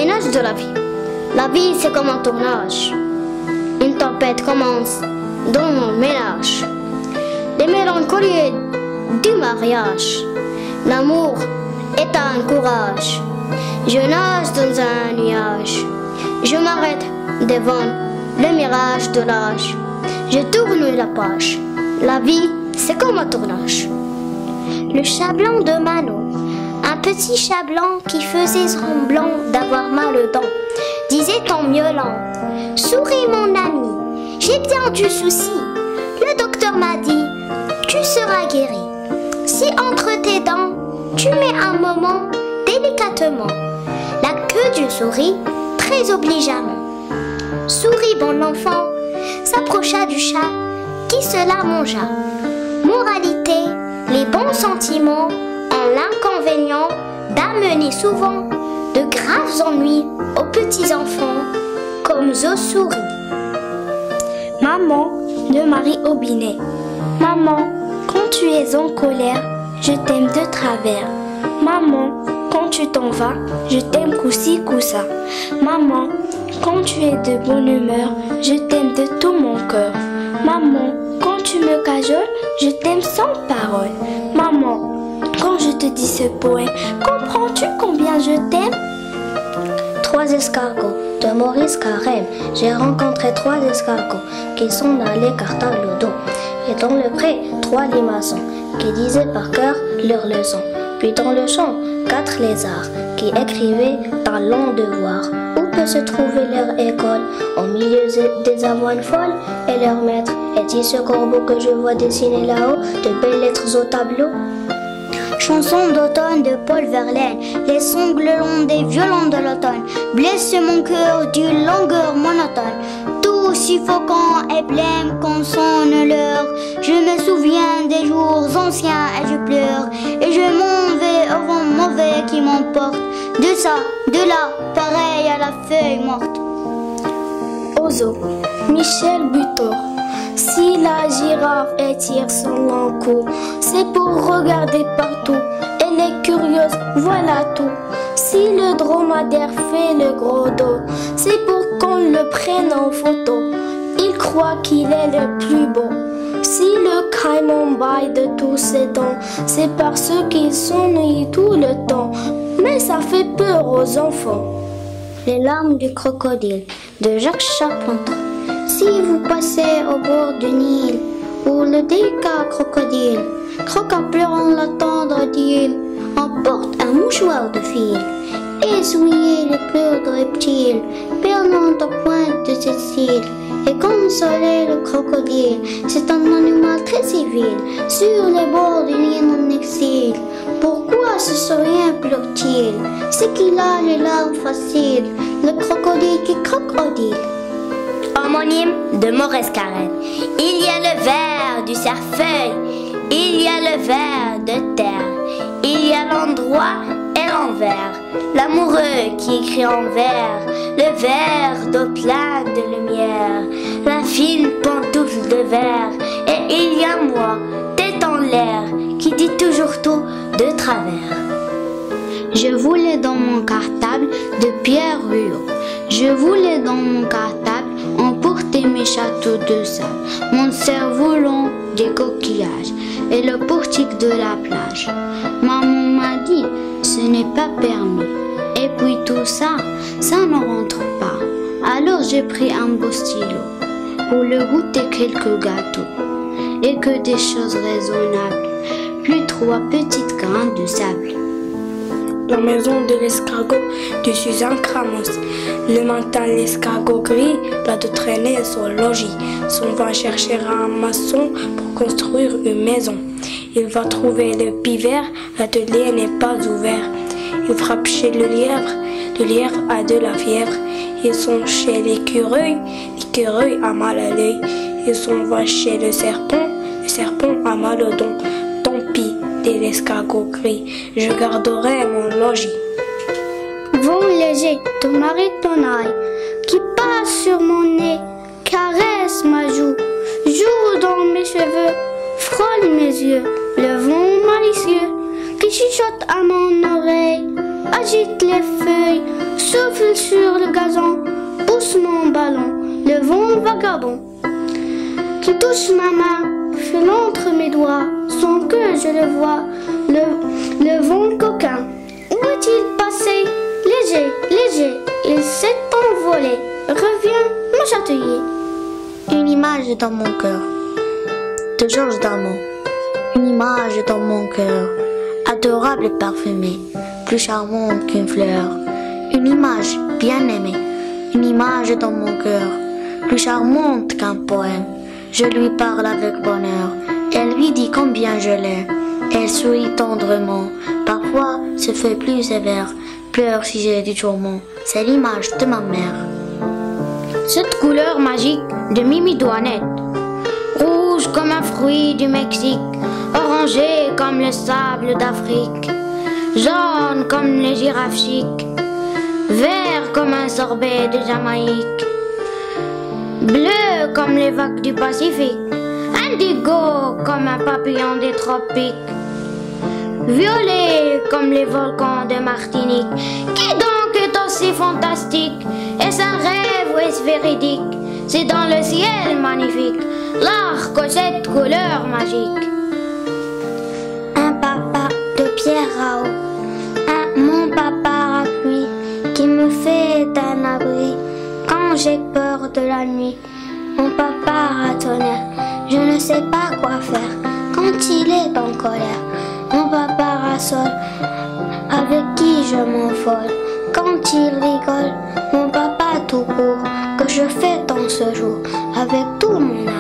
Ménage de la vie. La vie, c'est comme un tournage. Une tempête commence dans mon ménage. Les mélancolies du mariage. L'amour est un courage. Je nage dans un nuage. Je m'arrête devant le mirage de l'âge. Je tourne la page. La vie, c'est comme un tournage. Le chat blanc de Manon. Un petit chat blanc qui faisait semblant d'avoir mal aux dents, disait en miaulant: souris mon ami, j'ai bien du souci. Le docteur m'a dit: tu seras guéri si entre tes dents tu mets un moment délicatement la queue d'une souris très obligeamment. Souris bon enfant s'approcha du chat qui se la mangea. Moralité, les bons sentiments ont l'inconvénient d'amener souvent de graves ennuis aux petits enfants comme aux souris. Maman de Marie Aubinet. Maman, quand tu es en colère, je t'aime de travers. Maman, quand tu t'en vas, je t'aime coup-ci, coup-ça. Maman, quand tu es de bonne humeur, je t'aime de tout mon cœur. Maman, quand tu me cajoles, je t'aime sans parole. Maman, quand je te dis ce poème, comprends-tu combien je t'aime? 3 escargots de Maurice Carême. J'ai rencontré 3 escargots qui sont allés cartable au dos. Et dans le pré, 3 limaçons qui disaient par cœur leurs leçons. Puis dans le champ, 4 lézards qui écrivaient dans long devoir. Où peut se trouver leur école? Au milieu des avoines folles. Et leur maître est-il ce corbeau que je vois dessiner là-haut de belles lettres au tableau? Chanson d'automne de Paul Verlaine. Les sangles longs des violons de l'automne blessent mon cœur d'une longueur monotone. Tout suffocant et blême quand sonne l'heure. Je me souviens des jours anciens et je pleure. Et je m'en vais au vent mauvais qui m'emporte. De ça, de là, pareil à la feuille morte. Ozo, Michel Butor. Si la girafe étire son long cou, c'est pour regarder partout. Elle est curieuse, voilà tout. Si le dromadaire fait le gros dos, c'est pour qu'on le prenne en photo. Il croit qu'il est le plus beau. Si le caïman baille de tous ses dents, c'est parce qu'il s'ennuie tout le temps. Mais ça fait peur aux enfants. Les larmes du crocodile de Jacques Charpentier. Si vous passez au bord du Nil, où le délicat crocodile croque en pleurant la tendre d'île, emporte un mouchoir de fil, essuyez les pleurs de reptiles, perdant aux pointes de ses cils, et consolez le crocodile. C'est un animal très civil, sur les bords du Nil en exil. Pourquoi ce sourire pleure-t-il? C'est qu'il a les larmes faciles, le crocodile qui crocodile. Homonyme de Maurice Carême. Il y a le vers du cerfeuil, il y a le vers de terre, il y a l'endroit et l'envers, l'amoureux qui écrit en vers, le vers d'eau pleine de lumière, la fine pantoufle de verre, et il y a moi, tête en l'air, qui dit toujours tout de travers. Je voulais dans mon cartable de Pierre Huot. Je voulais dans mon cartable emporter mes châteaux de sable, mon cerveau long des coquillages et le portique de la plage. Maman m'a dit, ce n'est pas permis. Et puis tout ça, ça ne rentre pas. Alors j'ai pris un beau stylo pour le goûter quelques gâteaux. Et que des choses raisonnables, plus 3 petites grains de sable. La maison de l'escargot de Suzanne Cramos. Le matin, l'escargot gris va de traîner son logis. S'en va chercher un maçon pour construire une maison. Il va trouver le pivert, l'atelier n'est pas ouvert. Il frappe chez le lièvre a de la fièvre. Ils sont chez l'écureuil a mal à l'œil. Ils s'en va chez le serpent a mal au don. Tant pis, dit l'escargot gris, je garderai mon logis. Vent léger de Marie Tonaille, qui passe sur mon nez, caresse ma joue, joue dans mes cheveux, frôle mes yeux, le vent malicieux, qui chuchote à mon oreille, agite les feuilles, souffle sur le gazon, pousse mon ballon, le vent vagabond qui touche ma main, file entre mes doigts, son cœur je le vois, le vent coquin. Où est-il passé? Léger, léger, il s'est envolé, reviens me chatouiller. Une image dans mon cœur, de Georges Darmon. Une image dans mon cœur, adorable et parfumée, plus charmante qu'une fleur. Une image bien aimée, une image dans mon cœur, plus charmante qu'un poème. Je lui parle avec bonheur, elle lui dit combien je l'aime. Elle sourit tendrement, parfois se fait plus sévère, pleure si j'ai du tourment. C'est l'image de ma mère. Cette couleur magique de Mimi Douanette, rouge comme un fruit du Mexique, orangé comme le sable d'Afrique, jaune comme les girafes chics, vert comme un sorbet de Jamaïque, bleu comme les vagues du Pacifique, indigo comme un papillon des tropiques, violet comme les volcans de Martinique. Qui donc est aussi fantastique? Est-ce un rêve ou est-ce véridique? C'est dans le ciel magnifique l'arc aux cette couleur magique. Un papa de Pierre Rao, mon papa à pluie qui me fait un abri quand j'ai peur de la nuit. Mon papa à tonnerre, je ne sais pas quoi faire quand il est en colère. Mon papa à sol, avec qui je m'envole quand il rigole. Mon papa tout court, que je fais dans ce jour avec tout mon âme.